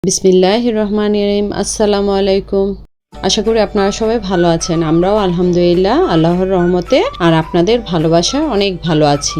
বিসমিল্লাহির রহমানির রহিম। আসসালামু আলাইকুম। আশা করি আপনারা সবাই ভালো আছেন। আমরাও আলহামদুলিল্লাহ আল্লাহর রহমতে আর আপনাদের ভালোবাসায় অনেক ভালো আছি।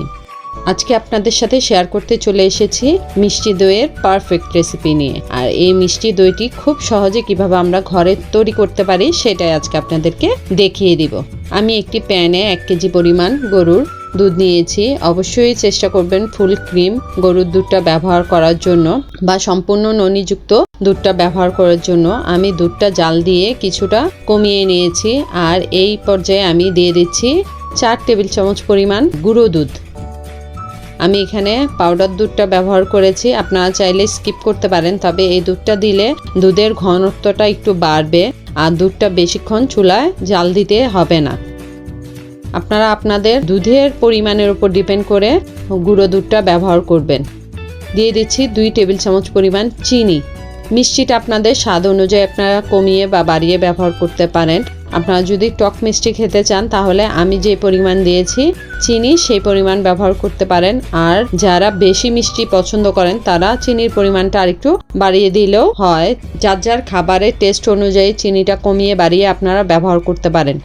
আজকে আপনাদের সাথে শেয়ার করতে চলে এসেছি মিষ্টি দইয়ের পারফেক্ট রেসিপি নিয়ে। আর এই মিষ্টি দইটি খুব সহজে কিভাবে আমরা ঘরে তৈরি করতে পারি সেটাই আজকে আপনাদেরকে দেখিয়ে দিব। আমি একটি প্যানে 1 কেজি পরিমাণ গরুর দুধ নিয়েছি। অবশ্যই চেষ্টা করবেন ফুল ক্রিম গরুর দুধটা ব্যবহার করার জন্য বা সম্পূর্ণ ননিযুক্ত দুধটা ব্যবহার করার জন্য। আমি দুধটা জাল দিয়ে কিছুটা কমিয়ে নিয়েছি। আর এই পর্যায়ে আমি দিয়ে দিচ্ছি 4 টেবিল চামচ পরিমাণ গুঁড়ো দুধ। আমি এখানে পাউডার দুধটা ব্যবহার করেছি, আপনারা চাইলে স্কিপ করতে পারেন, তবে এই দুধটা দিলে দুধের ঘনত্বটা একটু বাড়বে আর দুধটা বেশিক্ষণ চুলায় জাল দিতে হবে না। আপনারা আপনাদের দুধের পরিমাণের উপর ডিপেন্ড করে গুঁড়ো দুধটা ব্যবহার করবেন। দিয়ে দিচ্ছি 2 টেবিল চামচ পরিমাণ চিনি। মিষ্টিটা আপনাদের স্বাদ অনুযায়ী আপনারা কমিয়ে বা বাড়িয়ে ব্যবহার করতে পারেন। আপনারা যদি টক মিষ্টি খেতে চান তাহলে আমি যে পরিমাণ দিয়েছি চিনি সেই পরিমাণ ব্যবহার করতে পারেন। আর যারা বেশি মিষ্টি পছন্দ করেন তারা চিনির পরিমাণটা আরেকটু বাড়িয়ে দিলেও হয়। যার যার খাবারের টেস্ট অনুযায়ী চিনিটা কমিয়ে বাড়িয়ে আপনারা ব্যবহার করতে পারেন।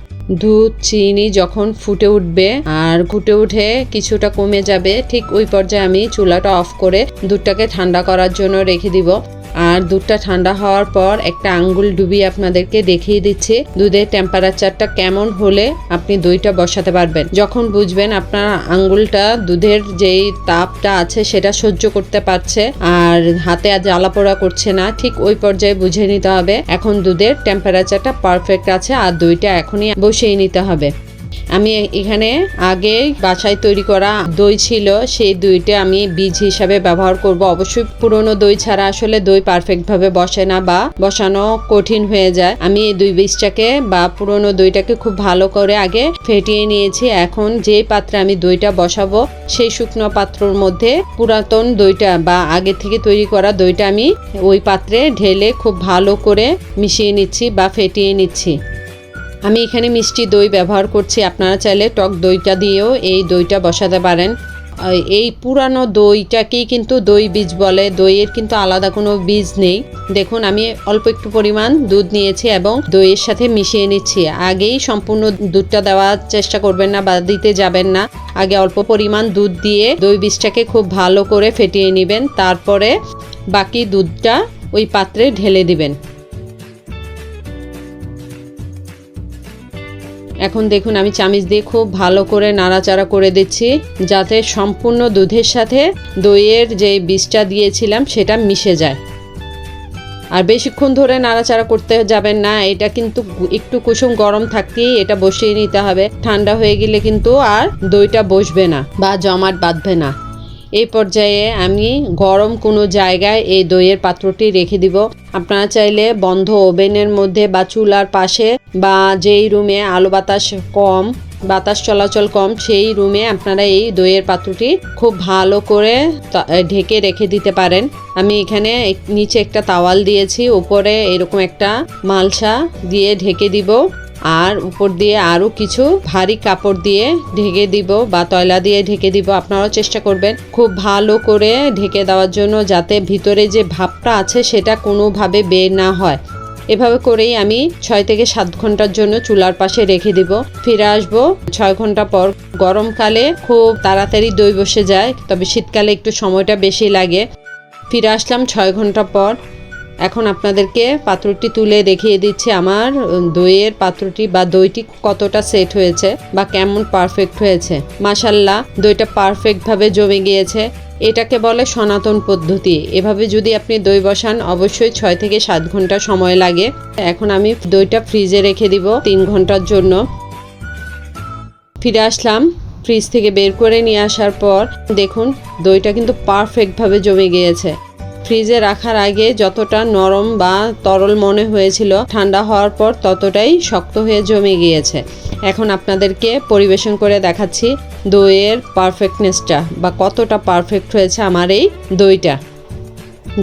দুধ চিনি যখন ফুটে উঠবে আর ফুটে উঠে কিছুটা কমে যাবে, ঠিক ওই পর্যায়ে আমি চুলাটা অফ করে দুধটাকে ঠান্ডা করার জন্য রেখে দিব। আর দুধটা ঠান্ডা হওয়ার পর একটা আঙ্গুল ডুবিয়ে আপনাদেরকে দেখিয়ে দিচ্ছি দুধের টেম্পারেচারটা কেমন হলে আপনি দইটা বসাতে পারবেন। যখন বুঝবেন আপনার আঙ্গুলটা দুধের যেই তাপটা আছে সেটা সহ্য করতে পারছে আর হাতে আর জ্বালা পোড়া করছে না, ঠিক ওই পর্যায়ে বুঝে নিতে হবে এখন দুধের টেম্পারেচারটা পারফেক্ট আছে আর দইটা এখনই বসিয়ে নিতে হবে। আমি এখানে আগে বাসায় তৈরি করা দই ছিল, সেই দইটা আমি বীজ হিসাবে ব্যবহার করব। অবশ্যই পুরনো দই ছাড়া আসলে দই পারফেক্ট ভাবে বসে না বা বসানো কঠিন হয়ে যায়। আমি এই দুই বীজটাকে বা পুরনো দইটাকে খুব ভালো করে আগে ফেটিয়ে নিয়েছি। এখন যে পাত্রে আমি দইটা বসাবো সেই শুকনো পাত্রের মধ্যে পুরাতন দইটা বা আগে থেকে তৈরি করা দইটা আমি ওই পাত্রে ঢেলে খুব ভালো করে মিশিয়ে নিচ্ছি বা ফেটিয়ে নিচ্ছি। আমি এখানে মিষ্টি দই ব্যবহার করছি, আপনারা চাইলে টক দইটা দিয়েও এই দইটা বসাতে পারেন। এই পুরানো দইটাকেই কিন্তু দই বীজ বলে, দইয়ের কিন্তু আলাদা কোনো বীজ নেই। দেখুন আমি অল্প একটু পরিমাণ দুধ নিয়েছি এবং দইয়ের সাথে মিশিয়ে নিচ্ছি। আগেই সম্পূর্ণ দুধটা দেওয়ার চেষ্টা করবেন না বা দিতে যাবেন না। আগে অল্প পরিমাণ দুধ দিয়ে দই বীজটাকে খুব ভালো করে ফেটিয়ে নেবেন, তারপরে বাকি দুধটা ওই পাত্রে ঢেলে দিবেন। এখন দেখুন আমি চামচ দিয়ে খুব ভালো করে নাড়াচাড়া করে দিচ্ছি যাতে সম্পূর্ণ দুধের সাথে দইয়ের যে বীজটা দিয়েছিলাম সেটা মিশে যায়। আর বেশিক্ষণ ধরে নাড়াচাড়া করতে যাবেন না, এটা কিন্তু একটু কুসুম গরম থাকতেই এটা বসিয়ে নিতে হবে। ঠান্ডা হয়ে গেলে কিন্তু আর দইটা বসবে না বা জমাট বাঁধবে না। এই পর্যায়ে আমি গরম কোনো জায়গায় এই দইয়ের পাত্রটি রেখে দিব। আপনারা চাইলে বন্ধ ওভেনের মধ্যে বা চুলার পাশে বা যেই রুমে আলো বাতাস চলাচল কম সেই রুমে আপনারা এই দইয়ের পাত্রটি খুব ভালো করে ঢেকে রেখে দিতে পারেন। আমি এখানে নিচে একটা তাওয়াল দিয়েছি, উপরে এরকম একটা মালসা দিয়ে ঢেকে দিব আর উপর দিয়ে আরও কিছু ভারী কাপড় দিয়ে ঢেকে দিব বা তয়লা দিয়ে ঢেকে দিব। আপনারাও চেষ্টা করবেন খুব ভালো করে ঢেকে দেওয়ার জন্য যাতে ভিতরে যে ভাপটা আছে সেটা কোনোভাবে বের না হয়। এভাবে করেই আমি 6 থেকে 7 ঘন্টার জন্য চুলার পাশে রেখে দিব। ফিরে আসবো 6 ঘন্টা পর। গরমকালে খুব তাড়াতাড়ি দই বসে যায়, তবে শীতকালে একটু সময়টা বেশি লাগে। ফিরে আসলাম 6 ঘন্টা পর। এখন আপনাদেরকে পাত্রটি তুলে দেখিয়ে দিচ্ছি আমার দইয়ের পাত্রটি বা দইটি কতটা সেট হয়েছে বা কেমন পারফেক্ট হয়েছে। মাশাআল্লাহ দইটা পারফেক্টভাবে জমে গিয়েছে। এটাকে বলে সনাতন পদ্ধতি। এভাবে যদি আপনি দই বসান অবশ্যই 6 থেকে 7 ঘন্টা সময় লাগে। এখন আমি দইটা ফ্রিজে রেখে দিব 3 ঘন্টার জন্য। ফিরে আসলাম ফ্রিজ থেকে বের করে নিয়ে আসার পর দেখুন দইটা কিন্তু পারফেক্টভাবে জমে গিয়েছে। ফ্রিজে রাখার আগে যতটা নরম বা তরল মনে হয়েছিল ঠান্ডা হওয়ার পর ততটাই শক্ত হয়ে জমে গিয়েছে। এখন আপনাদেরকে পরিবেশন করে দেখাচ্ছি দইয়ের পারফেক্টনেসটা বা কতটা পারফেক্ট হয়েছে আমার এই দইটা।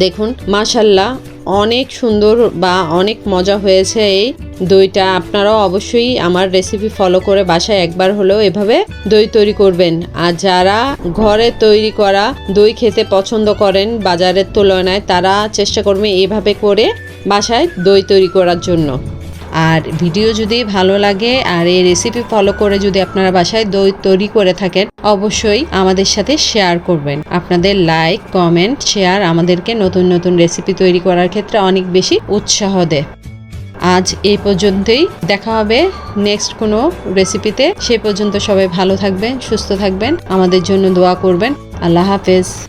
দেখুন মাশাআল্লাহ অনেক সুন্দর বা অনেক মজা হয়েছে এই দইটা। আপনারাও অবশ্যই আমার রেসিপি ফলো করে বাসায় একবার হলেও এভাবে দই তৈরি করবেন। আর যারা ঘরে তৈরি করা দই খেতে পছন্দ করেন বাজারের তুলনায়, তারা চেষ্টা করবেন এভাবে করে বাসায় দই তৈরি করার জন্য। আর ভিডিও যদি ভালো লাগে আর এই রেসিপি ফলো করে যদি আপনারা বাসায় দই তৈরি করে থাকেন, অবশ্যই আমাদের সাথে শেয়ার করবেন। আপনাদের লাইক, কমেন্ট, শেয়ার আমাদেরকে নতুন নতুন রেসিপি তৈরি করার ক্ষেত্রে অনেক বেশি উৎসাহ দেয়। আজ এই পর্যন্তই, দেখা হবে নেক্সট কোনো রেসিপিতে। সে পর্যন্ত সবাই ভালো থাকবেন, সুস্থ থাকবেন, আমাদের জন্য দোয়া করবেন। আল্লাহ হাফেজ।